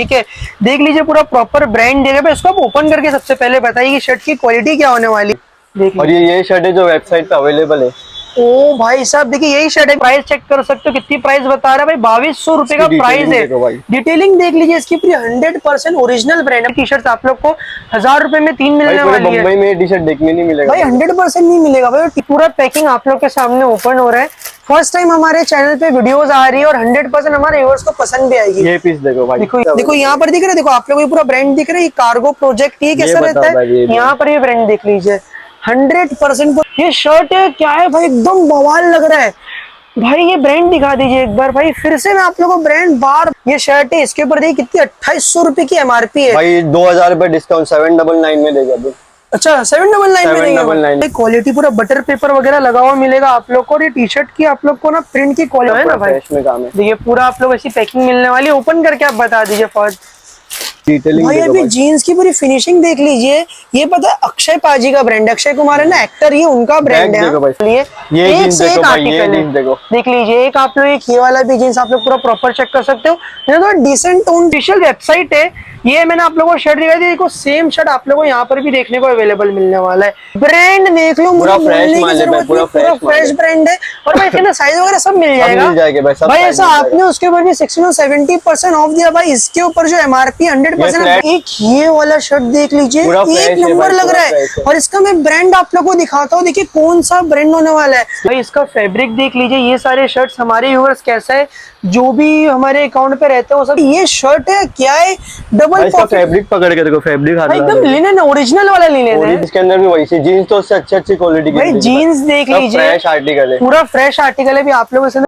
ठीक है, देख लीजिए पूरा प्रॉपर ब्रांड देगा। इसको आप ओपन करके सबसे पहले बताइए कि शर्ट की क्वालिटी क्या होने वाली। और ये शर्ट है जो वेबसाइट पे अवेलेबल है। ओ भाई साहब देखिए यही शर्ट है, प्राइस चेक कर सकते हो कितनी प्राइस बता रहा है भाई, 2200 रुपए का प्राइस है। डिटेलिंग देख लीजिए इसकी पूरी 100% ओरिजिनल ब्रांड है। टी शर्ट आप लोग को 1000 रुपए में 3 मिलने वाली है। मुंबई में टी शर्ट देखने नहीं मिलेगा भाई, 100% नहीं मिलेगा भाई। पूरा पैकिंग आप लोग के सामने ओपन हो रहा है। फर्स्ट टाइम हमारे चैनल पे वीडियोस आ रही है और 100% हमारे व्यूअर्स को पसंद भी आएगी। ये पीस देखो भाई, देखो यहाँ पर दिख रहा है, देखो आप लोग पूरा ब्रांड दिख रहा है। ये कार्गो प्रोजेक्ट ये कैसा रहता है, यहाँ पर ये ब्रांड देख लीजिए 100%। ये शर्ट है क्या है भाई, एकदम बवाल लग रहा है भाई। ये ब्रांड दिखा दीजिए एक बार भाई, फिर से मैं आप लोगों को ब्रांड बार। ये शर्ट है, इसके ऊपर देखिए कितनी 2800 रुपए की एमआरपी है भाई। 2000 रुपए डिस्काउंट 799 में देगा अभी। अच्छा 799 में। क्वालिटी पूरा बटर पेपर वगैरह लगा हुआ मिलेगा आप लोग को। और ये टी शर्ट की आप लोग को ना प्रिंट की क्वालिटी है ना भाई, में काम है। देखिए पूरा आप लोग ऐसी पैकिंग मिलने वाली। ओपन करके आप बता दीजिए फर्स्ट डिटेलिंग भाई। अभी जीन्स की पूरी फिनिशिंग देख लीजिए। ये पता है अक्षय पाजी का ब्रांड है, अक्षय कुमार है ना एक्टर, ये उनका ब्रांड है। ये एक से एक आर्टिकल है, देख लीजिए। एक आप लोग एक ये वाला भी जीन्स आप लोग पूरा प्रॉपर चेक कर सकते हो। तो डिसेंट टोन ऑफिशियल वेबसाइट है। ये मैंने आप लोगों को शर्ट दिखाई थी, देखो सेम शर्ट आप लोगों को यहाँ पर भी देखने को अवेलेबल मिलने वाला है। ब्रांड देख लो, पूरा फ्रेश ब्रांड है। और भाई इसके साइज वगैरह सब मिल जाएगा भाई। ऐसा आपने उसके ऊपर भी 60-70% ऑफ दिया भाई। इसके ऊपर जो एमआरपी 100%। एक ये वाला शर्ट देख लीजिए, एक नंबर लग रहा है। और इसका मैं ब्रांड आप लोगों को दिखाता हूँ, देखिए कौन सा ब्रांड होने वाला है भाई। इसका फैब्रिक देख लीजिए। ये सारे शर्ट्स हमारे व्यूअर्स कैसा है, जो भी हमारे अकाउंट पे रहते हैं वो सब। ये शर्ट है क्या है, डबल फैब्रिक पकड़ के देखो, फैब्रिक एकदम लिनन ओरिजिनल वाला लिनन है। इसके अंदर भी वैसे जीन्स तो उससे अच्छी क्वालिटी की भाई जीन्स देख लीजिए, फ्रेश आर्टिकल है, पूरा फ्रेश आर्टिकल है भी आप लोगों से।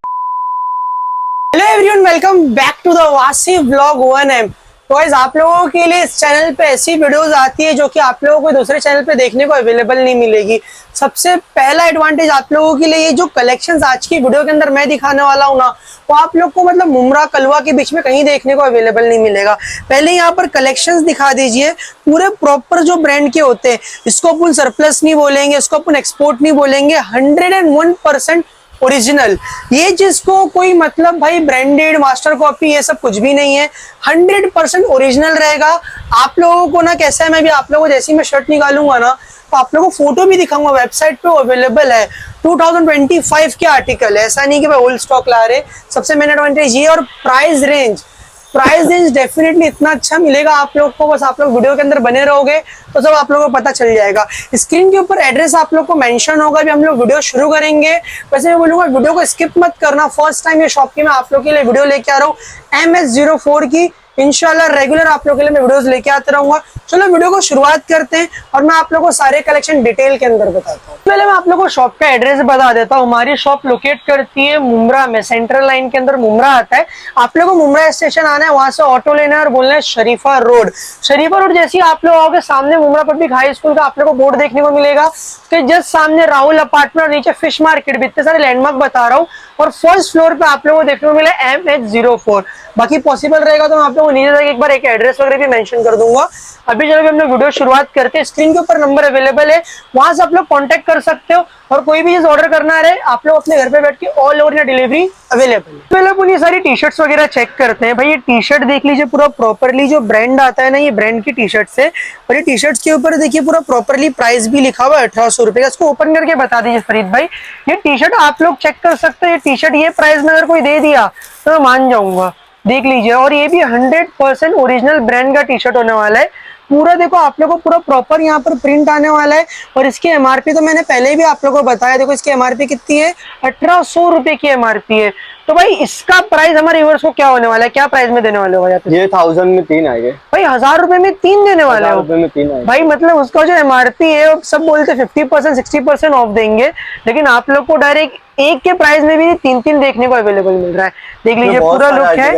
Hello everyone, welcome back to the Vasi vlog 1M। तो गाइस आप लोगों के लिए इस चैनल पे ऐसी वीडियोस आती है जो कि आप लोगों को दूसरे चैनल पे देखने को अवेलेबल नहीं मिलेगी। सबसे पहला एडवांटेज आप लोगों के लिए ये जो कलेक्शंस आज की वीडियो के अंदर मैं दिखाने वाला हूँ ना, वो आप लोग को मतलब मुमरा कलवा के बीच में कहीं देखने को अवेलेबल नहीं मिलेगा। पहले यहाँ पर कलेक्शंस दिखा दीजिए, पूरे प्रॉपर जो ब्रांड के होते हैं। इसको अपन सरप्लस नहीं बोलेंगे, इसको अपन एक्सपोर्ट नहीं बोलेंगे, 101% ओरिजिनल। ये जिसको कोई मतलब भाई ब्रांडेड मास्टर कॉपी ये सब कुछ भी नहीं है, 100% ओरिजिनल रहेगा। आप लोगों को ना कैसा है, मैं भी आप लोगों को जैसी मैं शर्ट निकालूंगा ना तो आप लोगों को फोटो भी दिखाऊंगा, वेबसाइट पे अवेलेबल है। 2025 के आर्टिकल है, ऐसा नहीं कि भाई ओल्ड स्टॉक ला रहे। सबसे मेन एडवांटेज ये। और प्राइस रेंज डेफिनेटली इतना अच्छा मिलेगा आप लोग को। बस आप लोग वीडियो के अंदर बने रहोगे तो सब आप लोगों को पता चल जाएगा। स्क्रीन के ऊपर एड्रेस आप लोग को मेंशन होगा। अभी हम लोग वीडियो शुरू करेंगे। वैसे मैं बोलूंगा वीडियो को स्किप मत करना। फर्स्ट टाइम ये शॉप की मैं आप लोग के लिए वीडियो लेके आ रहा हूँ MS04 की। इंशाल्लाह रेगुलर आप लोगों के लिए मैं वीडियोस लेके आते रहूंगा। चलो वीडियो को शुरुआत करते हैं और मैं आप लोगों को सारे कलेक्शन डिटेल के अंदर बताता हूँ। पहले मैं आप लोगों को शॉप का एड्रेस बता देता हूँ। हमारी शॉप लोकेट करती है मुमरा में, सेंट्रल लाइन के अंदर मुमरा आता है। आप लोगों को मुमरा स्टेशन आना है, वहां से ऑटो लेना है और बोलना है शरीफा रोड। शरीफा रोड जैसे ही आप लोग आओगे, सामने मुमरा पब्लिक हाई स्कूल का आप लोग को बोर्ड देखने को मिलेगा। उसके जस्ट सामने राहुल अपार्टमेंट और नीचे फिश मार्केट भी। इतने सारे लैंडमार्क बता रहा हूँ। और फर्स्ट फ्लोर पे आप लोगों को देखने को मिला MH04। बाकी पॉसिबल रहेगा तो मैं आप लोगों को नीचे तक एक बार एक एड्रेस वगैरह भी मेंशन कर दूंगा। अभी चलो हम लोग वीडियो शुरुआत करते हैं। स्क्रीन के ऊपर नंबर अवेलेबल है, वहां से आप लोग कांटेक्ट कर सकते हो। और कोई भी चीज ऑर्डर करना है आप लोग अपने घर पे बैठ के all over India delivery available है। पहले अपन ये सारी टी शर्ट्स वगैरह चेक करते हैं। भाई ये टी शर्ट देख लीजिए, पूरा प्रॉपरली जो ब्रांड आता है ना, ये ब्रांड की टी शर्ट है। और ये टी शर्ट्स के ऊपर देखिए पूरा प्रॉपरली प्राइस भी लिखा हुआ है 1800 रुपए का। इसको ओपन करके बता दीजिए फरीद भाई। ये टी शर्ट आप लोग चेक कर सकते हो। ये टी शर्ट ये प्राइस में अगर कोई दे दिया तो मैं मान जाऊंगा, देख लीजिए। और ये भी 100% ओरिजिनल ब्रांड का टी शर्ट होने वाला है। पूरा देखो आप लोगों को पूरा प्रॉपर यहाँ पर प्रिंट आने वाला है। और इसकी एमआरपी तो मैंने पहले भी आप लोगों को बताया। देखो इसकी एमआरपी कितनी है, 1800 रुपए की एमआरपी है। तो भाई इसका प्राइस हमारे व्यूअर्स को क्या होने वाला है, क्या प्राइस में देने वाले हो भाई? ये 1000 में 3 आएंगे भाई। 1000 रुपए में 3 देने वाले हो भाई। मतलब उसका जो एमआरपी है, सब बोलते 50% 60% ऑफ देंगे, लेकिन आप लोग को डायरेक्ट एक के प्राइस में भी 3 देखने को अवेलेबल मिल रहा है। देख लीजिए पूरा लुक है।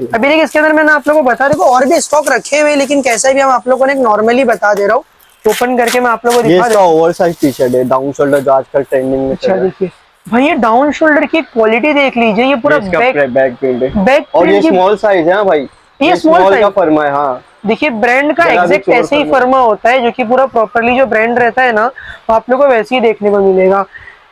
अभी देखिए इसके अंदर मैंने आप लोगों को बता, देखो और भी स्टॉक रखे हुए, लेकिन कैसा भी हम आप लोगों को एक नॉर्मली बता दे रहा हूँ। ओपन करके मैं आप लोगों को दिखा देता हूं। ओवरसाइज टी शर्ट है, डाउन शोल्डर, जो आजकल ट्रेंडिंग में चल रहा है। देखिए भाई ये डाउन शोल्डर की क्वालिटी देख लीजिए। ये पूरा बैक प्रिंट है, और ये स्मॉल साइज है भाई। ये स्मॉल का फर्मा है। हाँ देखिए ब्रांड का एग्जैक्ट ऐसे ही फर्मा होता है, जो कि पूरा प्रॉपरली जो ब्रांड रहता है ना, तो आप लोगों को वैसे ही देखने को मिलेगा।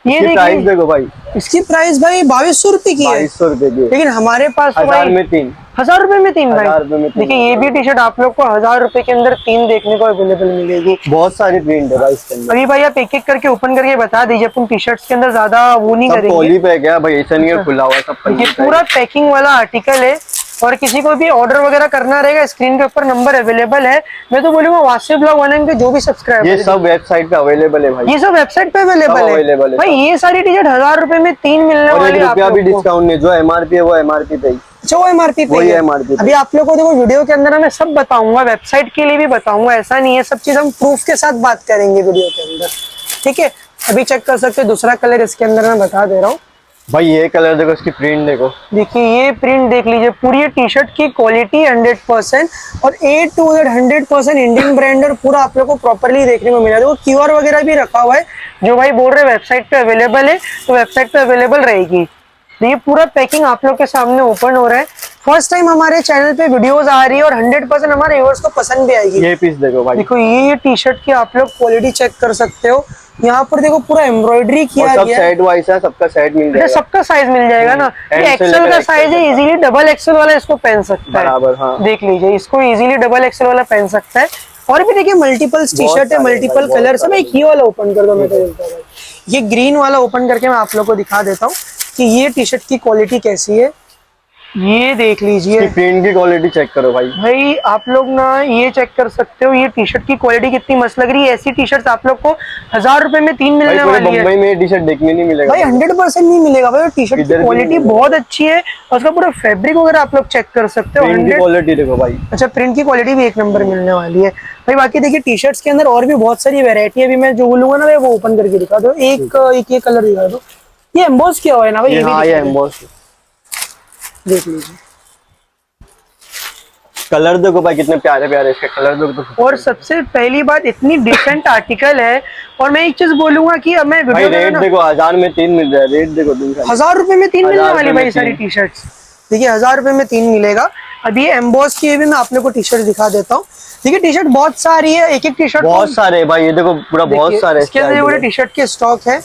ये प्राइस देखो भाई, इसकी प्राइस भाई 2200 रुपए की है। 2200 रुपए की, लेकिन हमारे पास 1000 में 3। 1000 रुपए में 3 भाई। 1000 रुपए में 3। देखिए ये भी टी शर्ट आप लोग को 1000 रुपए के अंदर 3 देखने को अवेलेबल मिलेगी। बहुत सारी प्रिंट है भाई इसके अंदर। अभी भाई आप एक एक करके ओपन करके बता दीजिए, अपन टी शर्ट्स के अंदर ज्यादा वो नहीं सब करेंगे। पॉली पैक है भाई, ऐसा नहीं है खुला हुआ, सब ये पन्नी पूरा पैकिंग वाला आर्टिकल है। और किसी को भी ऑर्डर वगैरह करना रहेगा, स्क्रीन के ऊपर नंबर अवेलेबल है। मैं तो बोलूंगा वासी ब्लॉग 1M के जो भी सब्सक्राइबर, ये सब वेबसाइट पे अवेलेबल है भाई, ये सब वेबसाइट पे अवेलेबल है भाई। ये सारी टी शर्ट 1000 रुपए में 3 मिलने और वाली है 1 आप रुपया भी लोग को। डिस्काउंट नहीं, जो एमआरपी है वो एमआरपी पे ही। अच्छा वो एमआरपी पे वही है। MRP पे। अभी आप लोग को देखो वीडियो के अंदर मैं सब बताऊंगा, वेबसाइट के लिए भी बताऊंगा, ऐसा नहीं है, सब चीज हम प्रूफ के साथ बात करेंगे वीडियो के अंदर, ठीक है। अभी चेक कर सकते हो दूसरा कलर इसके अंदर मैं बता दे रहा हूँ। भाई ये कलर देखो, इसकी प्रिंट देखो, देखिए ये प्रिंट देख लीजिए, पूरी ये टी शर्ट की क्वालिटी 100% और A to Z 100% Indian brand और पूरा आप लोग को प्रॉपर्ली देखने को मिला। देखो क्यूआर वगैरह भी रखा हुआ है, जो भाई बोल रहे वेबसाइट पे अवेलेबल है तो वेबसाइट पे अवेलेबल रहेगी। ये पूरा पैकिंग आप लोग के सामने ओपन हो रहा है, फर्स्ट टाइम हमारे चैनल पे वीडियोस आ रही है और 100% हमारे व्यूअर्स को पसंद भी आएगी। ये पीस देखो भाई, देखो ये टी शर्ट की आप लोग क्वालिटी चेक कर सकते हो, यहाँ पर देखो पूरा एम्ब्रॉयडरी किया सब गया है। सेट वाइज है, सबका सेट मिल अच्छा जाएगा। सबका साइज मिल जाएगा ना, M से एक्सेल लेकर का XL साइज है, इजीली डबल एक्सेल वाला इसको पहन सकता है। बराबर, हाँ। देख लीजिए इसको इजीली डबल एक्सेल वाला पहन सकता है। और भी देखिए मल्टीपल्स टी बहुत शर्ट है, सारे मल्टीपल भाई, बहुत कलर सब। सारे। एक ये वाला ओपन कर दो, मैं तो बोलता हूँ ये ग्रीन वाला ओपन करके मैं आप लोग को दिखा देता हूँ कि ये टी शर्ट की क्वालिटी कैसी है। ये देख लीजिए इसकी प्रिंट की क्वालिटी चेक करो भाई। भाई, आप लोग ना ये चेक कर सकते हो ये टी शर्ट की क्वालिटी कितनी मस्त लग रही है। ऐसी टी शर्ट आप लोग को 1000 रुपए में 3 भाई मिलने पूरे वाली है बम्बई में ये टी शर्ट देखने नहीं मिलेगा भाई, 100% नहीं मिलेगा भाई। टी शर्ट इधर की भी क्वालिटी नहीं मिलेगा। बहुत अच्छी है और उसका पूरा फैब्रिक वगैरह आप लोग चेक कर सकते हो। प्रिंट की 100 क्वालिटी देखो भाई। अच्छा प्रिंट की क्वालिटी भी एक नंबर मिलने वाली है भाई। बाकी देखिए टी शर्ट्स के अंदर और भी बहुत सारी वेरायटी है, अभी मैं जो बोलूंगा ना भाई वो ओपन करके दिखा दो। एक ये कलर दिखा दो, ये एम्बोस किया हुआ है ना भाई, ये भी हाँ ये दिखा दो। एम्बॉस देख लीजिए कलर देखो भाई, कितने प्यारे प्यारे इसके कलर देखो तो। और सबसे पहली बात इतनी डिसेंट आर्टिकल है। और मैं एक चीज बोलूंगा कि अब मैं भाई वीडियो रेट देखो, 1000 में 3 मिल रहा है, रेट देखो तुम। 1000 रुपए में 3 मिलने 1000 वाली रुपए में भाई सारी 3। T shirts. देखिए 1000 रुपए में 3 मिलेगा। अब ये एम्बोस की भी मैं आप लोग को टी शर्ट दिखा देता हूँ। देखिए टी शर्ट बहुत सारी है, एक एक टी शर्ट बहुत सारे भाई, ये देखो पूरा बहुत सारे इसके अंदर पूरे टी शर्ट के स्टॉक है।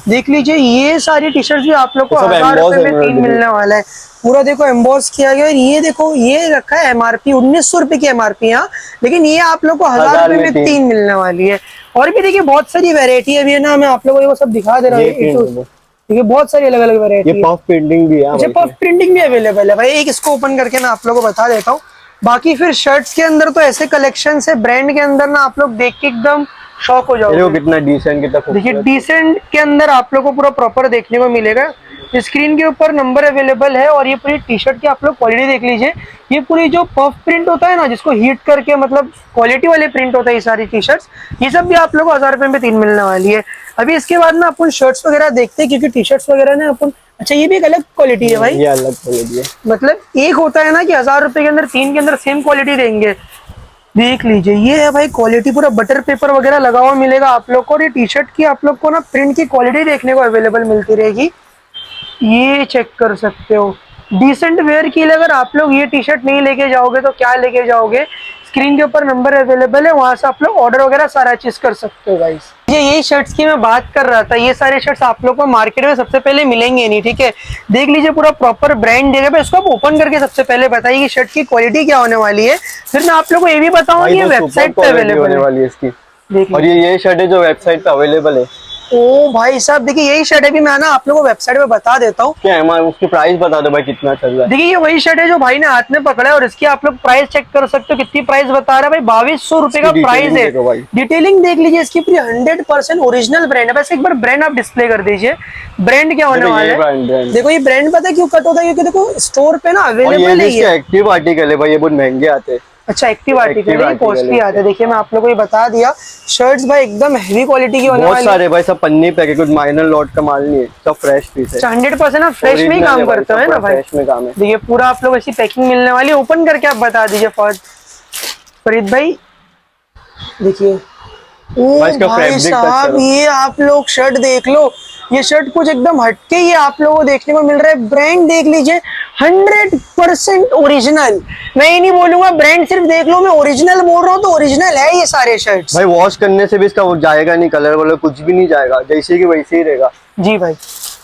देख लीजिए ये सारी टी शर्ट भी आप लोग को सब 1000 रुपए में emboss 3 मिलने वाला है। पूरा देखो एम्बॉस किया गया। और ये देखो ये रखा है एमआरपी 1900 रुपए की एमआरपी यहाँ, लेकिन ये आप लोग को 1000 रुपए में 3 मिलने वाली है। और भी देखिए बहुत सारी वेरायटी है, अभी ना मैं आप लोगों को सब दिखा दे रहा हूँ। देखिए बहुत सारी अलग अलग वेरायटी ये पफ प्रिंटिंग भी है। अच्छा पफ प्रिंटिंग भी अवेलेबल है भाई। एक इसको ओपन करके मैं आप लोगों को बता देता हूँ। बाकी फिर शर्ट्स के अंदर तो ऐसे कलेक्शन है ब्रांड के अंदर ना, आप लोग देख के एकदम शॉक हो जाओगे। कितना डिसेंट, कितना देखिए खूबसूरत। डिसेंट के अंदर आप लोग को पूरा प्रॉपर देखने को मिलेगा। स्क्रीन के ऊपर नंबर अवेलेबल है। और ये पूरी टी शर्ट की आप लोग क्वालिटी देख लीजिए। ये पूरी जो पफ प्रिंट होता है ना, जिसको हीट करके मतलब क्वालिटी वाले प्रिंट होता है ये सारी टी शर्ट्स, ये सब भी आप लोग को 1000 रुपए में 3 मिलने वाली है। अभी इसके बाद ना अपन शर्ट्स वगैरह देखते हैं, क्योंकि टी शर्ट्स वगैरह ना अपन, अच्छा ये भी एक अलग क्वालिटी है भाई। ये अलग क्वालिटी है, मतलब एक होता है ना कि 1000 रुपए के अंदर 3 के अंदर सेम क्वालिटी देंगे। देख लीजिए ये है भाई क्वालिटी, पूरा बटर पेपर वगैरह लगा हुआ मिलेगा आप लोग को। और ये टी शर्ट की आप लोग को ना प्रिंट की क्वालिटी देखने को अवेलेबल मिलती रहेगी। ये चेक कर सकते हो। डिसेंट वेयर के लिए अगर आप लोग ये टी शर्ट नहीं लेके जाओगे तो क्या लेके जाओगे। स्क्रीन के ऊपर नंबर अवेलेबल है, वहां से आप लोग ऑर्डर वगैरह सारा चीज कर सकते हो गाइस। ये यही शर्ट्स की मैं बात कर रहा था। ये सारे शर्ट्स आप लोग को मार्केट में सबसे पहले मिलेंगे नहीं, ठीक है। देख लीजिए पूरा प्रॉपर ब्रांड देगा। इसको आप ओपन करके सबसे पहले बताइए कि शर्ट की क्वालिटी क्या होने वाली है। फिर मैं आप लोग को ये भी बताऊंगा कि ये वेबसाइट पे अवेलेबल है वाली है इसकी। देखिए और ये शर्ट है जो वेबसाइट पे अवेलेबल है। ओ भाई साहब देखिए यही शर्ट है, भी मैं ना आप लोगों को वेबसाइट पे बता देता हूँ। क्या है उसकी प्राइस बता दो भाई, कितना चल रहा है। देखिए ये वही शर्ट है जो भाई ने हाथ में पकड़ा है। और इसकी आप लोग प्राइस चेक कर सकते हो, कितनी प्राइस बता रहा है भाई, 2200 रुपए का प्राइस है। डिटेलिंग देख लीजिए इसकी पूरी 100% ओरिजिनल ब्रांड है। बस एक बार ब्रांड आप डिस्प्ले कर दीजिए, ब्रांड क्या होने वाला है। देखो ये ब्रांड पता है क्यों कट होता है, क्योंकि देखो स्टोर पे ना अवेलेबल है ये एक्टिव आर्टिकल है भाई, ये बहुत महंगे आते हैं। अच्छा एक्टिव आर्टिकल है, कॉस्टली आते हैं। देखिए मैं आप लोगों को ये बता दिया, शर्ट्स भाई एकदम हेवी क्वालिटी की होने वाली है। बहुत सारे भाई, सब पन्नी पैक है, कुछ माइनर लॉट का माल नहीं है, सब फ्रेश पीस है। 100% आप फ्रेश में ही काम करते हो ना भाई। फ्रेश में काम है। देखिए पूरा आप लोग ऐसी पैकिंग मिलने वाली है। ओपन करके आप बता दीजिए फरीद भाई। देखिए ओ भाई साहब ये आप लोग शर्ट देख लो। ये शर्ट कुछ एकदम हटके ही आप लोगों को देखने को मिल रहा है। ब्रांड देख लीजिए 100% ओरिजिनल। मैं ये नहीं बोलूंगा ब्रांड सिर्फ देख लो, मैं ओरिजिनल बोल रहा हूँ तो ओरिजिनल है ये सारे शर्ट्स भाई। वॉश करने से भी इसका जाएगा नहीं, कलर वलर कुछ भी नहीं जाएगा, जैसे कि वैसे ही रहेगा। जी भाई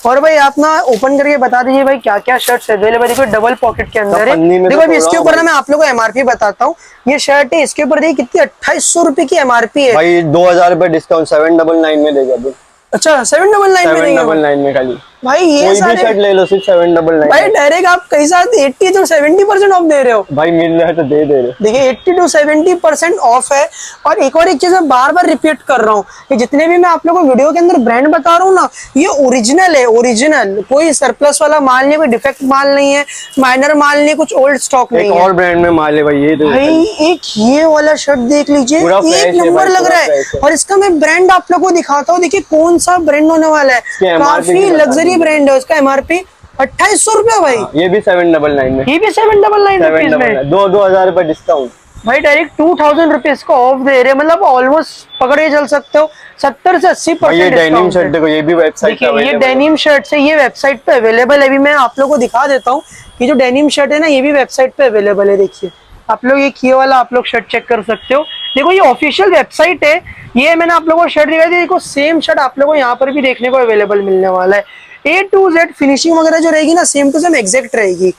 और भाई आप ना ओपन करके बता दीजिए भाई क्या क्या शर्ट्स अवेलेबल है। देखो डबल पॉकेट के अंदर है। पन्नी में देखो तो अभी इसके थोड़ा ऊपर ना मैं आप लोगों को एमआरपी बताता हूँ। ये शर्ट है, इसके ऊपर देखिए कितनी 2800 रुपए की एमआरपी है भाई 2000 रुपए डिस्काउंट 799 में देगा अभी। अच्छा 799 में देंगे 799 में खाली भाई ये कोई भी सारे शर्ट ले लो सिर्फ 799। भाई डायरेक्ट आप कई साथ 80 to 70% ऑफ दे रहे हो। भाई मिल रहा है तो दे दे रहे। देखिए 80 to 70% ऑफ है। और एक चीज मैं बार बार रिपीट कर रहा हूँ कि जितने भी मैं आप लोगों को वीडियो के अंदर ब्रांड बता रहा हूँ ना, ये ओरिजिनल है, ओरिजिनल, कोई सरप्लस वाला माल नहीं, कोई डिफेक्ट माल नहीं है, माइनर माल नहीं, कुछ ओल्ड स्टॉक नहीं एक है। और ब्रांड में माल है भाई, ये तो भाई एक ये वाला शर्ट देख लीजिए, पूरा एक fresh है नंबर भाई, लग पूरा रहा है। fresh है। और इसका मैं ब्रांड आप लोगों को दिखाता हूँ, देखिए कौन सा ब्रांड होने वाला है। MRP काफी भी बता लग्जरी दीजिए। ब्रांड है, उसका एमआरपी 2800 रुपया भाई। ये भी 799 में। ये भी 799 रुपीज में। 2000 रुपए डिस्काउंट भाई डायरेक्ट 2000 रुपीज का ऑफ दे रहे, मतलब ऑलमोस्ट पकड़ के चल सकते हो 70 से 80% ये डेनिम शर्ट डिस्काउंट। देखो, ये भी वेबसाइट पे देखिए ये available है। डेनिम शर्ट है, ये वेबसाइट पे अवेलेबल है। अभी मैं आप लोगों को दिखा देता हूँ कि जो डेनिम शर्ट है ना, ये भी वेबसाइट पे अवेलेबल है। देखिए आप लोग ये वाला आप लोग शर्ट चेक कर सकते हो। देखो ये ऑफिशियल वेबसाइट है। ये मैंने आप लोगों को शर्ट दिखाई थी, देखो सेम शर्ट आप लोगों को यहाँ पर भी देखने को अवेलेबल मिलने वाला है। A to Z फिनिशिंग वगैरह जो रहेगी ना, सेम टू सेम एग्जैक्ट रहेगी।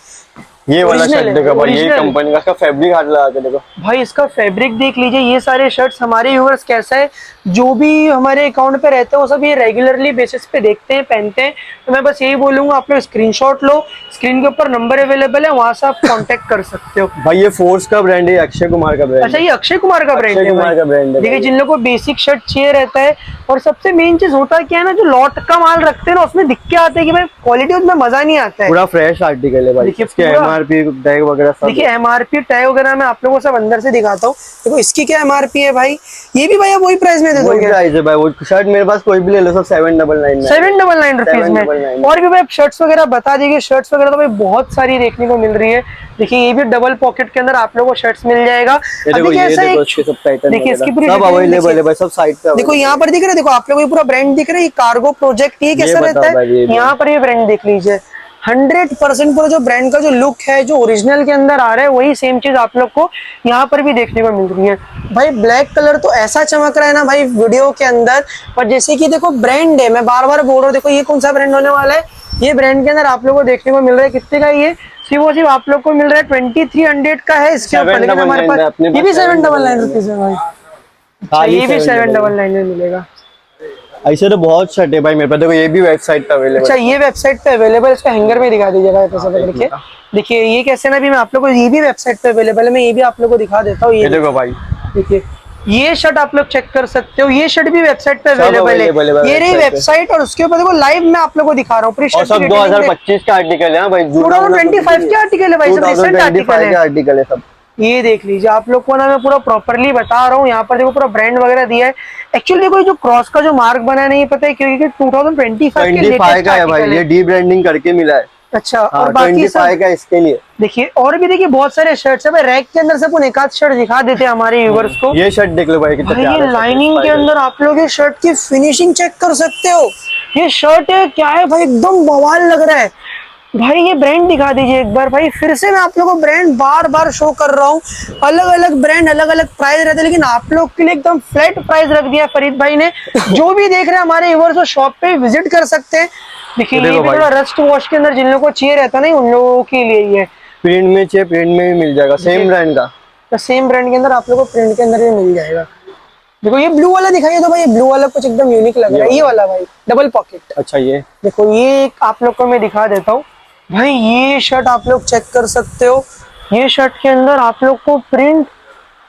ये वाला Original शर्ट है, देखो भाई, ये original। कंपनी का, इसका फैब्रिक हाथ लगा के देखो भाई इसका फैब्रिक देख लीजिए। ये सारे शर्ट्स हमारे व्यूअर्स कैसा है, जो भी हमारे अकाउंट पे रहते हैं वो सब ये रेगुलरली बेसिस पे देखते हैं, पहनते हैं। तो मैं बस यही बोलूंगा, आप लोग स्क्रीनशॉट लो, स्क्रीन के ऊपर नंबर अवेलेबल है, वहां से आप कांटेक्ट कर सकते हो। भाई। ये फोर्स का ब्रांड है, अक्षय कुमार का ब्रांड अच्छा है। ये अक्षय कुमार का ब्रांड अक्षय है कुमार भाई। का ब्रांड है देखिए भाई। जिन लोगों को बेसिक शर्ट चाहिए रहता है, और सबसे मेन चीज होता क्या है ना, जो लॉट का माल रखते हैं ना, उसमें दिख के आता है कि भाई क्वालिटी, उसमें मजा नहीं आता है। पूरा फ्रेश आर्टिकल है भाई। देखिए इसके पूरा- एमआरपी टैग वगैरह सब देखिए एमआरपी टैग वगैरह मैं आप लोगों को सब अंदर से दिखाता हूँ। देखो इसकी क्या एमआरपी है भाई, ये भी भाई आप वही प्राइस में दे वही दोगे। प्राइस है भाई। वो शर्ट मेरे पास कोई भी ले लो, सब 799 में। 799 रुपीज में। 799 और भी भाई शर्ट्स वगैरह बता दीजिए। शर्ट्स वगैरह तो भाई बहुत सारी देखने को मिल रही है। देखिए ये भी डबल पॉकेट के अंदर आप लोगों को शर्ट्स मिल जाएगा। ये देखो, अभी ये कैसा देखो है, इसके सब पैटर्न देखिए इसकी पूरी सब डिटेल अवेलेबल देखिए। है भाई, सब साइट पे देखो यहाँ पर दिख रहा है, देखो आप लोगों को पूरा ब्रांड दिख रहा है, ये कार्गो प्रोजेक्ट, ये कैसा बताओ रहता भाई, है, ये यहाँ पर ये ब्रांड देख लीजिए। 100% पूरा जो ब्रांड का जो लुक है, जो ओरिजिनल के अंदर आ रहा है, वही सेम चीज आप लोग को यहाँ पर भी देखने को मिल रही है। भाई ब्लैक कलर तो ऐसा चमक रहा है ना भाई वीडियो के अंदर। और जैसे कि देखो ब्रांड है, मैं बार बार बोल रहा हूँ, देखो ये कौन सा ब्रांड होने वाला है। ये ब्रांड के अंदर आप लोग को देखने को मिल रहा है, कितने का ये सिर्फ आप लोग को मिल रहा है 2300 का है। इसके ऊपर लेकिन हमारे पास ये भी 799 रुपीज है भाई। अच्छा, ये भी 799 में मिलेगा। ऐसे तो बहुत शर्ट है भाई मेरे पास। देखो ये भी वेबसाइट पे अवेलेबल अच्छा ये वेबसाइट पे अवेलेबल, इसका हैंगर में दिखा दीजिएगा ऐसा पकड़ के। देखिए ये कैसे ना, भी मैं आप लोगों को, ये भी वेबसाइट पे अवेलेबल है, मैं ये भी आप लोगों को दिखा देता हूँ। ये देखो भाई, देखिए ये शर्ट आप लोग चेक कर सकते हो, ये शर्ट भी वेबसाइट पे अवेलेबल available है। है ये रही website पे। वेबसाइट, और उसके ऊपर देखो लाइव मैं आप लोगों को दिखा रहा हूँ पूरी और शर्ट सब 2025 का आर्टिकल है भाई। 2025 के आर्टिकल है भाई, सब रिसेंट आर्टिकल है। आर्टिकल है सब। ये देख लीजिए आप लोग को ना, मैं पूरा प्रॉपर्ली बता रहा हूँ। यहाँ पर देखो पूरा ब्रांड वगैरह दिया है। एक्चुअली देखो ये जो क्रॉस का जो मार्क बना है, नहीं पता है क्योंकि 2025 के 25 लेटेस्ट का है भाई, आर्टिकल ये है। डी ब्रांडिंग करके मिला है। अच्छा हाँ, और बाकी 25 सब का इसके लिए। देखिए, और भी देखिए बहुत सारे शर्ट्स है भाई। रैक के अंदर से अपन एक आध शर्ट दिखा देते हैं हमारे व्यूअर्स को। ये शर्ट देख लो भाई, कितना भाई प्यारा ये शर्ट है, लाइनिंग के spider। अंदर आप लोग ये शर्ट की फिनिशिंग चेक कर सकते हो। ये शर्ट है क्या है भाई, एकदम बवाल लग रहा है भाई। ये ब्रांड दिखा दीजिए एक बार भाई। फिर से मैं आप लोगों को ब्रांड बार बार शो कर रहा हूँ। अलग अलग ब्रांड, अलग अलग प्राइस रहते हैं, लेकिन आप लोग के लिए एकदम फ्लैट प्राइस रख दिया फरीद भाई ने। जो भी देख रहे हैं हमारे व्यूअर्स, वो शॉप पे विजिट कर सकते हैं। देखिए ये भी थोड़ा रस्ट वॉश के अंदर जिन लोगों को चाहिए रहता है ना, उन लोगों के लिए ये प्रिंट में चाहिए, प्रिंट में भी मिल जाएगा, सेम ब्रांड का। तो सेम ब्रांड के अंदर आप लोगों को प्रिंट के अंदर भी मिल जाएगा। देखो ये ब्लू वाला दिखाइए, तो भाई ये ब्लू वाला कुछ एकदम यूनिक लग रहा है। ये वाला भाई डबल पॉकेट। अच्छा ये देखो ये आप लोग को मैं दिखा देता हूँ भाई। ये शर्ट आप लोग चेक कर सकते हो। ये शर्ट के अंदर आप लोग को प्रिंट,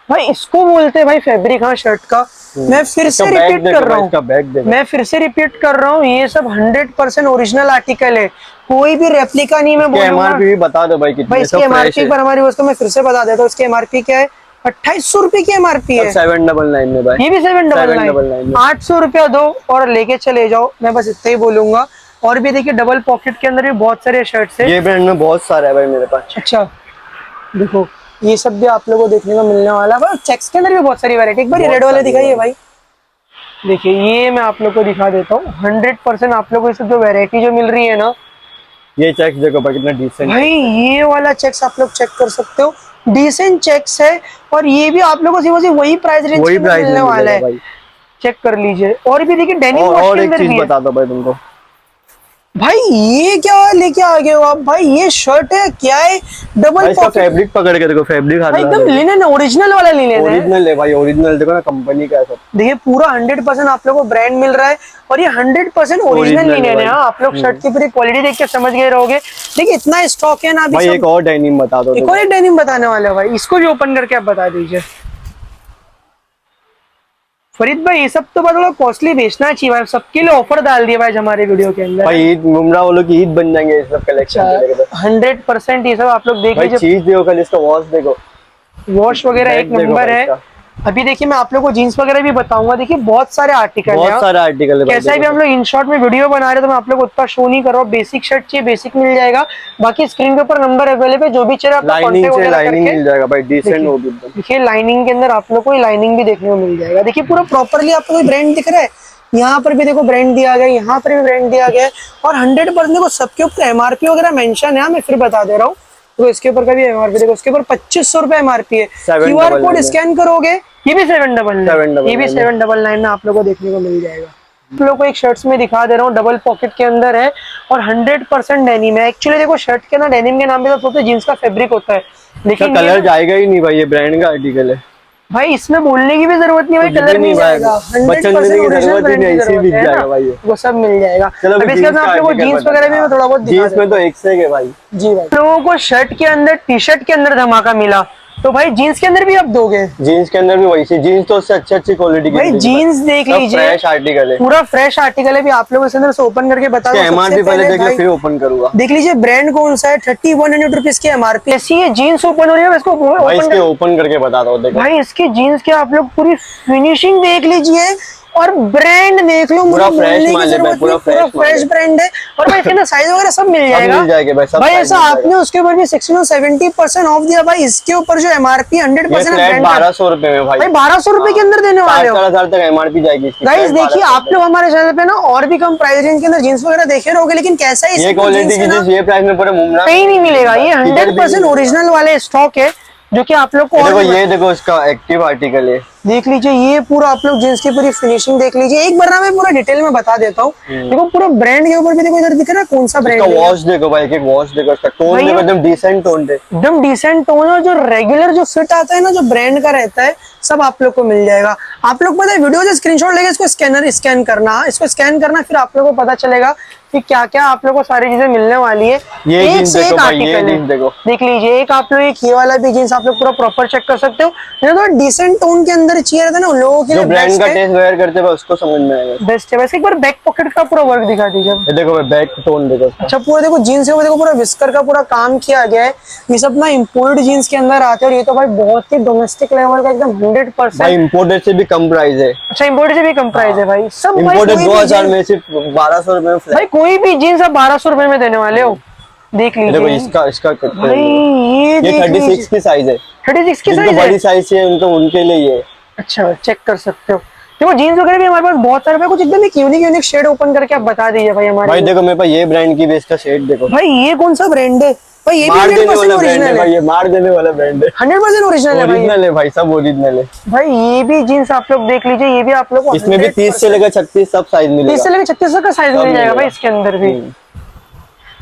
भाई इसको बोलते हैं भाई फैब्रिक। हाँ शर्ट का मैं फिर से रिपीट कर रहा हूँ, ये सब 100% ओरिजिनल आर्टिकल है, कोई भी रेप्लिका नहीं। मैं बोलूंगा एमआरपी भी बता दो भाई भाई, कितने। इसकी एमआरपी पर हमारी वस्तु मैं फिर से बता देता हूँ। इसकी एमआरपी क्या है, 2800 रुपए की एमआरपी है। 799 में भाई, ये भी 799 800 रुपया दो और लेके चले जाओ। मैं बस इतना ही बोलूंगा। और भी देखिए डबल पॉकेट के अंदर भी बहुत सारे शर्ट्स है। ये ब्रांड में बहुत सारा है भाई मेरे पास। अच्छा देखो ये सब भी आप लोगों को देखने को मिलने वाला है। चेक्स के अंदर भी बहुत सारी वैरायटी। एक बार रेड वाले दिखाइए भाई। देखिए ये मैं आप लोग को दिखा देता हूँ। 100% आप लोग को इस जो वैरायटी जो मिल रही है ना, ये चेक्स देखो भाई कितना डिसेंट भाई। ये वाला चेक्स आप लोग चेक कर सकते हो, डिसेंट चेक्स है। और ये भी आप लोगों को वही प्राइस रेंज में मिलने वाला है, चेक कर लीजिए। और भी देखिए डेनिम वॉश और के एक अंदर चीज भी है। बता दो भाई तुमको, भाई ये क्या लेके आ गए हो आप भाई? ये शर्ट है क्या है? डबल इसका फैब्रिक पकड़ के देखो, फैब्रिक हाथ एकदम लिनन है, ओरिजिनल वाला लिनन है। ओरिजिनल है भाई, ओरिजिनल देखो ना, कंपनी का है सब। देखिए पूरा 100% आप लोगों को ब्रांड मिल रहा है और ये 100% ओरिजिनल लिनन है। आप लोग शर्ट की पूरी क्वालिटी देख के समझ गए रहोगे। देखिए इतना स्टॉक है ना अभी। भाई एक और डेनिम बता दो। एक और एक डेनिम बताने वाला है भाई, इसको भी ओपन करके आप बता दीजिए। फरीद भाई ये सब तो थोड़ा कॉस्टली बेचना चाहिए भाई, सबके लिए ऑफर डाल दिया भाई हमारे वीडियो के अंदर। भाई ईद मुमरा वालों की ईद बन जाएंगे ये सब कलेक्शन। 100% ये सब आप लोग देख लीजिए। चीज देखो, कल इसका वॉश देखो, वॉश वगैरह एक नंबर है। अभी देखिए मैं आप लोगों को जीन्स वगैरह भी बताऊंगा। देखिए बहुत सारे आर्टिकल है, बहुत सारे आर्टिकल है। कैसा भी हम लोग इन शॉर्ट में वीडियो बना रहे हैं तो मैं आप लोग उतना शो नहीं कर रहा हूँ। बेसिक शर्ट चाहिए बेसिक मिल जाएगा, बाकी स्क्रीन के ऊपर नंबर अवेलेबल, जो भी चाहिए आपको कांटेक्ट वगैरह करके मिल जाएगा भाई, डिसेंट होगी एकदम। देखिए लाइनिंग के अंदर आप लोग को लाइनिंग भी देखने को मिल जाएगा। देखिए पूरा प्रॉपरली आपको ब्रांड दिख रहा है, यहाँ पर भी देखो ब्रांड दिया गया है, यहाँ पर भी ब्रांड दिया गया है और 100% देखो सबके ऊपर एमआरपी वगैरह मेंशन है। मैं फिर बता दे रहा हूँ, तो इसके ऊपर का भी एमआरपी देखो, इसके ऊपर 2500 रुपए एमआरपी है। क्यूआर कोड स्कैन करोगे, ये भी 799, ये भी 799 में आप लोगों को देखने को मिल जाएगा। आप लोगों को एक शर्ट्स में दिखा दे रहा हूँ, डबल पॉकेट के अंदर है और 100% डेनिम है। एक्चुअली देखो शर्ट के ना डेनिम के नाम पे तो जींस का फैब्रिक होता है, लेकिन कलर जाएगा ही नहीं भाई, ये ब्रांड का आर्टिकल है भाई, इसमें बोलने की भी जरूरत नहीं भाई, कलर नहीं जाएगा। 100% ओरिजिनल ब्रांड की जरूरत है ना, वो सब मिल जाएगा। अब इसके बाद आप लोगों को जीन्स वगैरह भी मैं थोड़ा बहुत दिखा जीन्स में तो एक से है भाई। जी भाई, लोगों को शर्ट के अंदर टी शर्ट के अंदर धमाका मिला, तो भाई जीन्स के अंदर भी आप दोगे? जीन्स के अंदर भी वही, जीन्स तो उससे अच्छी क्वालिटी की भाई जीन्स देख लीजिए, फ्रेश आर्टिकल है, पूरा फ्रेश आर्टिकल है। भी आप लोग इसके अंदर से ओपन करके बता दो। एमआरपी पहले देख लो फिर ओपन करूंगा। देख लीजिए ब्रांड कौन सा है, 3100 रुपीज की एमआरपी। ऐसी ये जीन्स ओपन हो रही है, इसको ओपन करके बता दो। देखो भाई इसकी जीन्स के आप लोग पूरी फिनिशिंग देख लीजिए और ब्रांड देख लो, पूरा फ्रेश ब्रांड है। और भाई इसके अंदर साइज वगैरह सब मिल जाएगा भाई। ऐसा आपने उसके ऊपर भी 60-70% ऑफ दिया भाई। इसके ऊपर जो एमआरपी 100% 1200 रुपए में भाई 1200 रुपए के अंदर देने वाले हो। 4,000 तक एमआरपी जाएगी। गाइस देखिए आप लोग हमारे चैनल पे ना और भी कम प्राइस रेंज के अंदर जींस वगैरह देखे रहोगे, लेकिन कैसा है ये क्वालिटी की जींस ये प्राइस में पूरे मुमरा कहीं नहीं मिलेगा। ये 100% ओरिजिनल वाले स्टॉक है जो कि आप लोग को। ये देखो इसका एक्टिव आर्टिकल है, देख लीजिए। ये पूरा आप लोग जींस की पूरी फिनिशिंग देख लीजिए। एक बार ना मैं पूरा डिटेल में बता देता हूँ। देखो पूरा ब्रांड के ऊपर भी देखो, इधर दिख रहा है कौन सा ब्रांड है। वॉश देखो भाई, एक वॉश देखो, इसका टोन देखो, एकदम डिसेंट टोन है, एकदम डिसेंट टोन। और जो रेगुलर जो फिट आता है ना, जो ब्रांड का रहता है, सब आप लोग को मिल जाएगा। आप लोग पता है वीडियो से स्क्रीनशॉट लेके इसको स्कैन करना, फिर आप लोग को पता चलेगा कि क्या क्या आप लोग को सारी चीजें मिलने वाली है। एक से एक आर्टिकल है, देख लीजिए। एक आप लोग एक ये वाला भी जींस आप लोग पूरा प्रॉपर चेक कर सकते हो। तो डिसेंट टोन के अंदर चाहिए रहता है ना, लोगों के लिए ब्रांड का टेस्ट वेयर करते हैं उसको समझ में आएगा, बेस्ट है। वैसे एक बार बैक पॉकेट का पूरा वर्क दिखा दीजिए। ये देखो बैक टोन देखो। अच्छा पूरा देखो जीन्स के ऊपर देखो पूरा विस्कर का पूरा काम किया गया है। ये सब ना इंपोर्टेड जीन्स के अंदर आते हैं और ये तो भाई बहुत ही डोमेस्टिक लेवल का एकदम 100%। भाई इंपोर्टेड से भी कम प्राइस है। अच्छा इंपोर्टेड से भी कम प्राइस है भाई। सब इंपोर्टेड 2000 में सिर्फ 1200 रुपए में भाई कोई भी जीन्स आप 1200 रुपए में देने वाले हो। देख लीजिए देखो इसका भाई, ये 36 की साइज है। 36 की साइज है, बड़ी साइज है उनके लिए ये। अच्छा चेक कर सकते हो। देखो जीन्स वगैरह भी हमारे पास बहुत सारे, कुछ एकदम एक यूनिक शेड ओपन करके आप बता दीजिए भाई हमारे। भाई देखो मेरे पास ये ब्रांड की बेस का शेड देखो भाई। ये कौन सा ब्रांड है भाई? ये भी 100% ओरिजिनल है, ये मार देने वाला ब्रांड है। 100% ओरिजिनल है भाई, सब ओरिजिनल है भाई। ये भी जीन्स आप लोग देख लीजिए, ये भी आप लोग को इसमें भी 30 से लेकर 36 सब साइज मिलेगा। 30 से लेकर 36 का साइज मिल जाएगा भाई इसके अंदर भी।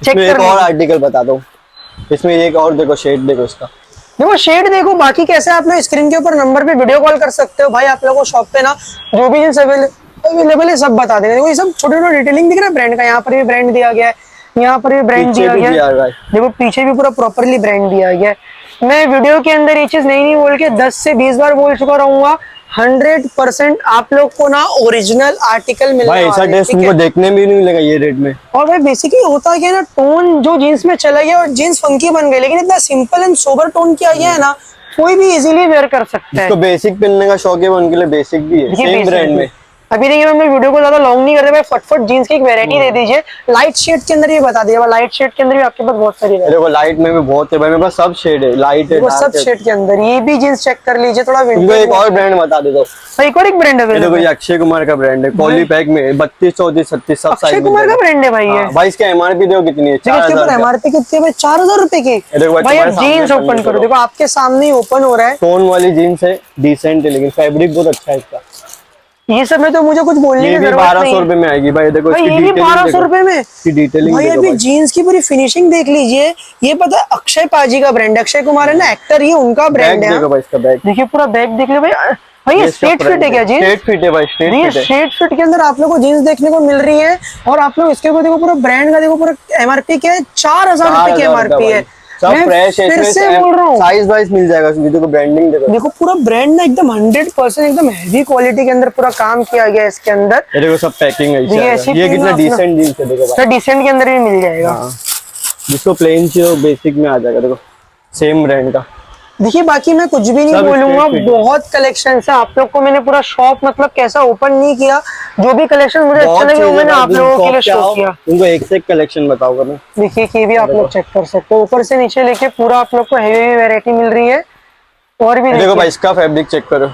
चेक एक और आर्टिकल बता दो, इसमें एक और देखो शेड देखो इसका। देखो शेड देखो, बाकी कैसे आप लोग स्क्रीन के ऊपर नंबर पे वीडियो कॉल कर सकते हो भाई। आप लोगों को शॉप पे ना जो भी जींस अवेलेबल है सब बता देंगे। देखो ये सब छोटे छोटे डिटेलिंग दिख रहा है ब्रांड का। यहाँ पर भी ब्रांड दिया गया है, यहाँ पर भी ब्रांड दिया गया है। देखो पीछे भी पूरा प्रॉपरली ब्रांड दिया गया है। मैं वीडियो के अंदर ये चीज नहीं बोल के 10 से 20 बार बोल चुका रहूंगा। 100% आप लोग को ना ओरिजिनल आर्टिकल मिलने वाला है। ऐसा ड्रेस तुमको देखने में नहीं मिलेगा ये रेट में। और भाई बेसिकली होता क्या है ना, टोन जो जीन्स में चला गया और जीन्स फंकी बन गई, लेकिन इतना सिंपल एंड सोबर टोन किया गया है ना, कोई भी इजीली वेयर कर सकता है। इसको बेसिक पहनने का शौक है, उनके लिए बेसिक भी है सेम ब्रांड में। अभी देखिए मैं वीडियो को ज्यादा लॉन्ग नहीं करते भाई, फटफट जीन्स की एक वैरायटी दे दीजिए। लाइट शेड के अंदर ये बता दीजिए। लाइट शेड के अंदर भी आपके पास बहुत सारी है। देखो लाइट में भी बहुत है भाई, मेरे पास सब शेड है, लाइट है, सब शेड के अंदर। ये भी जीन्स चेक कर लीजिए थोड़ा। तुमको एक और ब्रांड बता देता हूं भाई, एक और एक ब्रांड है। देखो ये अक्षय कुमार का ब्रांड है, पॉली पैक में 32, 34, 36 सब साइज। अक्षय कुमार का ब्रांड है भाई ये। भाई इसका एमआरपी देखो कितनी है, 4000। एमआरपी कितनी है भाई? 4000 रुपए की। भाई आप जीन्स ओपन करो, देखो आपके सामने ही ओपन हो रहा है। टोन वाली जीन्स है, डिसेंट है, लेकिन फैब्रिक बहुत अच्छा है इसका। ये सब में तो मुझे कुछ बोलने ये की भी जरूरत 1200 नहीं। रुपए में आएगी भाई, देखो भाई इसकी ये भी डिटेलिंग 1200 रुपए में। इसकी डिटेलिंग भाई देखो अभी भाई। जीन्स की पूरी फिनिशिंग देख लीजिए। ये पता है अक्षय पाजी का ब्रांड, अक्षय कुमार है ना एक्टर, ये उनका ब्रांड बैग है। देखो भाई, इसका बैग देखिए पूरा बैग देख लो भाई। भाई ये इसका स्ट्रेट फिट है क्या जीन्स? स्ट्रेट फिट है भाई, स्ट्रेट फिट है। स्ट्रेट फिट के अंदर आप लोग को जीन्स देखने को मिल रही है। और आप लोग इसके ऊपर देखो पूरा ब्रांड का देखो, पूरा एमआरपी क्या है, 4000 रुपए की 4000 एमआरपी है। सब मैं फ्रेश है, फिर से बोल रहा हूँ, साइज वाइज मिल जाएगा इसमें, देखो ब्रांडिंग देखो। देखो पूरा ब्रांड ना एकदम 100% एकदम हैवी क्वालिटी के अंदर पूरा काम किया गया है इसके अंदर। ये देखो सब पैकिंग है देखिए ऐसी ये कितना अपना- डिसेंट जींस है देखो भाई। डिसेंट के अंदर भी मिल जाएगा। हाँ, जिसको प्लेन चाहिए वो बेसिक में आ जाएगा, देखो सेम ब्रांड का। देखिए बाकी मैं कुछ भी नहीं सब बोलूंगा, straight fit है। बहुत कलेक्शन है। आप लोग को मैंने पूरा शॉप मतलब कैसा ओपन नहीं किया, जो भी कलेक्शन मुझे अच्छा बहुत लगे वो चीज़ है मैंने भाई, आप लोगों के लिए शॉप पे शो आओ, किया। तुमको एक से एक कलेक्शन बताऊंगा मैं। देखिए कि भी आप लोग चेक कर सकते हो, ऊपर से नीचे लेके पूरा आप लोग को हेवी वैरायटी मिल रही है। और भी देखो देखिए, भाई इसका फैब्रिक चेक करो,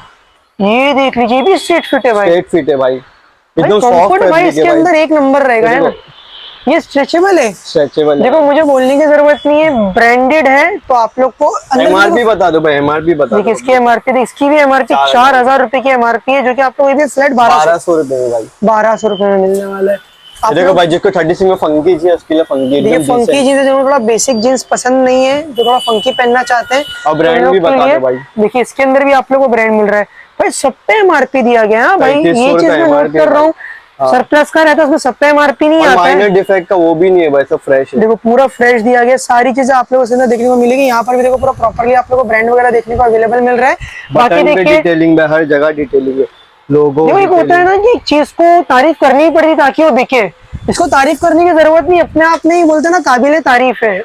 ये देख लीजिए, ये भी स्ट्रेट फिट है भाई। स्ट्रेट फिट है भाई, एकदम सॉफ्ट कंफर्ट भाई फैब्रिक इसके है भाई, अंदर एक नंबर रहेगा, है ना। ये स्ट्रेचेबल है। स्ट्रेचेबल है। देखो मुझे बोलने की जरूरत नहीं है, ब्रांडेड है तो आप लोग को अंदर एमआरपी बता दो भाई, एमआरपी बता देखिए दो। इसकी एमआरपी, इसकी भी एमआरपी 4000 रुपए की एमआरपी है, जो कि आपको ये भी फ्लैट 1200 रुपए में भाई। 1200 रुपए में मिलने वाला है। आप देखो लोग भाई जिसको 36 में फंकी चाहिए उसके लिए फंकी देखिए एकदम फंकी decent। जीन्स, जो थोड़ा बेसिक जीन्स पसंद नहीं है, जो थोड़ा फंकी पहनना चाहते हैं, और ब्रांड उन लोग भी के बता लिए दो भाई। देखिए इसके अंदर भी आप लोग को ब्रांड मिल रहा है भाई। सब पे एमआरपी दिया गया है भाई, 3500 ये चीज का मैं नोट MRP कर रहा हूँ। हाँ। सरप्लस का रहता है उसमें सब पे एमआरपी नहीं और आता माइनर है। डिफेक्ट का वो भी नहीं है भाई, सब फ्रेश है। देखो पूरा फ्रेश दिया गया, सारी चीजें आप लोगों को देखने को मिलेगी। यहाँ पर भी देखो पूरा प्रॉपर्ली आप लोगों को ब्रांड वगैरह देखने को अवेलेबल मिल रहा है। बाकी बटन पे देखिए डिटेलिंग है, हर जगह डिटेलिंग है, लोगो देखो एक होता है ना कि एक चीज को तारीफ करनी ही पड़ती ताकि वो बिके। इसको तारीफ करने की जरूरत नहीं, अपने आप में ही बोलते ना काबिले तारीफ है।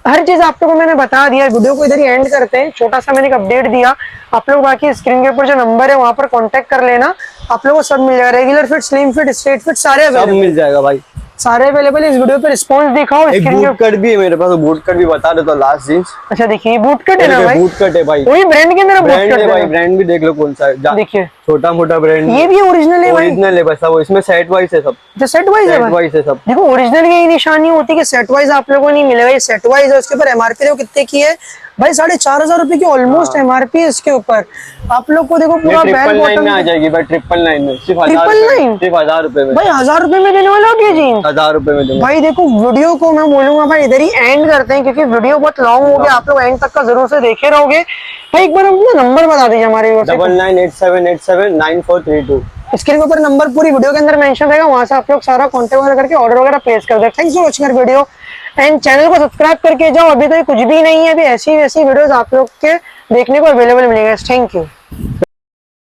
हर चीज आप लोगों को मैंने बता दिया। वीडियो को इधर ही एंड करते हैं, छोटा सा मैंने एक अपडेट दिया। आप लोग बाकी स्क्रीन के ऊपर जो नंबर है वहां पर कांटेक्ट कर लेना, आप लोगों को सब मिल जाएगा। Regular fit, slim fit, straight fit सारे सब अवेलेबल, मिल जाएगा भाई। सारे अवेलेबल। इस वीडियो पे रिस्पॉन्स दिखाओ एक स्क्रीन के बूट कट भी है मेरे पास, बूट कट भी बता देता हूँ, लास्ट जींस। अच्छा देखिए ये बूट कट है ना भाई, बूट कट है भाई, वही ब्रांड के अंदर बूट ब्रांड कट है भाई, है। ब्रांड भी देख लो कौन सा है। देखिए छोटा मोटा ब्रांड ये भी ओरिजिनल है भाई, ओरिजिनल है भाई, सब इसमें सेट वाइज है, सब जो सेट वाइज है सेट भाई। वाइज है सब। देखो ओरिजिनल की यही निशानी होती है कि सेट वाइज आप लोगों को नहीं मिलेगा। ये सेट वाइज है, उसके ऊपर एमआरपी देखो कितने की है भाई, 4500 रुपए की ऑलमोस्ट एमआरपी है इसके ऊपर। आप लोग को देखो पूरा बेल 999 में आ बॉटम जाएगी भाई, 999 में, सिर्फ 999? सिर्फ 1000 रुपए में, भाई 1000 रुपए में देने वाला हो क्या जीन्स? 1000 रुपए में दूंगा। भाई देखो वीडियो को मैं बोलूंगा भाई इधर ही एंड करते हैं, क्योंकि वीडियो बहुत लॉन्ग हो गया। आप लोग एंड तक का जरूर से देखे रहोगे। भाई एक बार अपना नंबर बता दीजिए हमारे व्यूअर्स को। 9987879432। स्क्रीन के ऊपर नंबर पूरी वीडियो के अंदर मेंशन रहेगा, वहां से आप लोग सारा कांटेक्ट वगैरह करके ऑर्डर वगैरह प्लेस कर दे। Thanks for watching our video and channel को सब्सक्राइब करके जाओ, अभी तो कुछ भी नहीं है, अभी ऐसी वैसी वीडियोस आप लोग के देखने को अवेलेबल मिलेगा। Thank you.